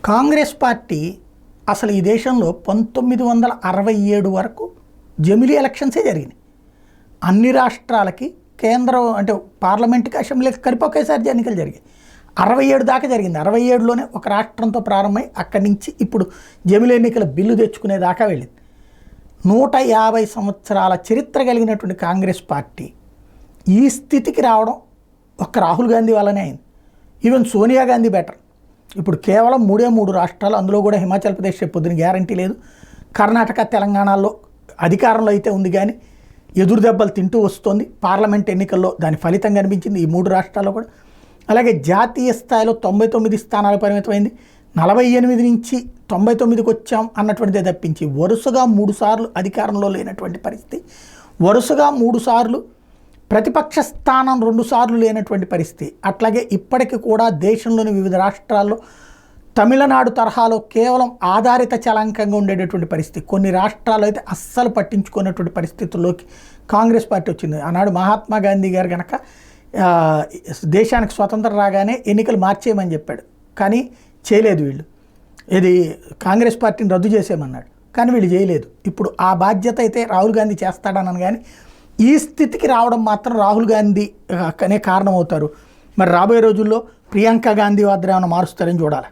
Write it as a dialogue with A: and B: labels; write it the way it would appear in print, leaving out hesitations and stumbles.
A: Congress party అసలు ఈ దేశంలో 1967 వరకు జమిలీ ఎలక్షన్సే జరిగినాయి. అన్ని రాష్ట్రాలకి కేంద్రం అంటే పార్లమెంట్కి అసెంబ్లీకి కలిపి ఒకేసారి ఎన్నికలు జరిగాయి. 67 దాకా జరిగింది. 67లోనే ఒక రాష్ట్రంతో ప్రారంభమై అక్కడి నుంచి ఇప్పుడు జమిలీ ఎన్నికల బిల్లు తెచ్చుకునే దాకా వెళ్ళింది. 150 సంవత్సరాల చరిత్ర కలిగినటువంటి కాంగ్రెస్ పార్టీ ఈ స్థితికి రావడం ఒక్క రాహుల్ గాంధీ వల్లనే అయింది. Even Sonia Gandhi better. ఇప్పుడు కేవలం 3 రాష్ట్రాలు, అందులో కూడా హిమాచల్ ప్రదేశ్ పొద్దున గ్యారంటీ లేదు. కర్ణాటక, తెలంగాణలో అధికారంలో అయితే ఉంది కానీ ఎదురు దెబ్బలు తింటూ వస్తుంది. పార్లమెంట్ ఎన్నికల్లో దాని ఫలితం కనిపించింది ఈ 3 రాష్ట్రాల్లో కూడా. అలాగే జాతీయ స్థాయిలో 99 స్థానాలు పరిమితమైంది. 48 నుంచి 99కి వచ్చాం అన్నటువంటిదే తప్పించి వరుసగా 3 సార్లు అధికారంలో లేనటువంటి పరిస్థితి, వరుసగా 3 సార్లు ప్రతిపక్ష స్థానం 2 సార్లు లేనటువంటి పరిస్థితి. అట్లాగే ఇప్పటికీ కూడా దేశంలోని వివిధ రాష్ట్రాల్లో తమిళనాడు తరహాలో కేవలం ఆధారిత చలాంకంగా ఉండేటటువంటి పరిస్థితి, కొన్ని రాష్ట్రాల్లో అయితే అస్సలు పట్టించుకున్నటువంటి పరిస్థితుల్లోకి కాంగ్రెస్ పార్టీ వచ్చింది. ఆనాడు మహాత్మా గాంధీ గారు కనుక దేశానికి స్వతంత్రం రాగానే ఎన్నికలు మార్చేయమని చెప్పాడు, కానీ చేయలేదు వీళ్ళు. ఇది కాంగ్రెస్ పార్టీని రద్దు చేసేయమన్నాడు, కానీ వీళ్ళు చేయలేదు. ఇప్పుడు ఆ బాధ్యత అయితే రాహుల్ గాంధీ చేస్తాడనని, కానీ ఈ స్థితికి రావడం మాత్రం రాహుల్ గాంధీ అనే కారణం అవుతారు. మరి రాబోయే రోజుల్లో ప్రియాంక గాంధీ వద్ద ఏమైనా మారుస్తారని చూడాలి.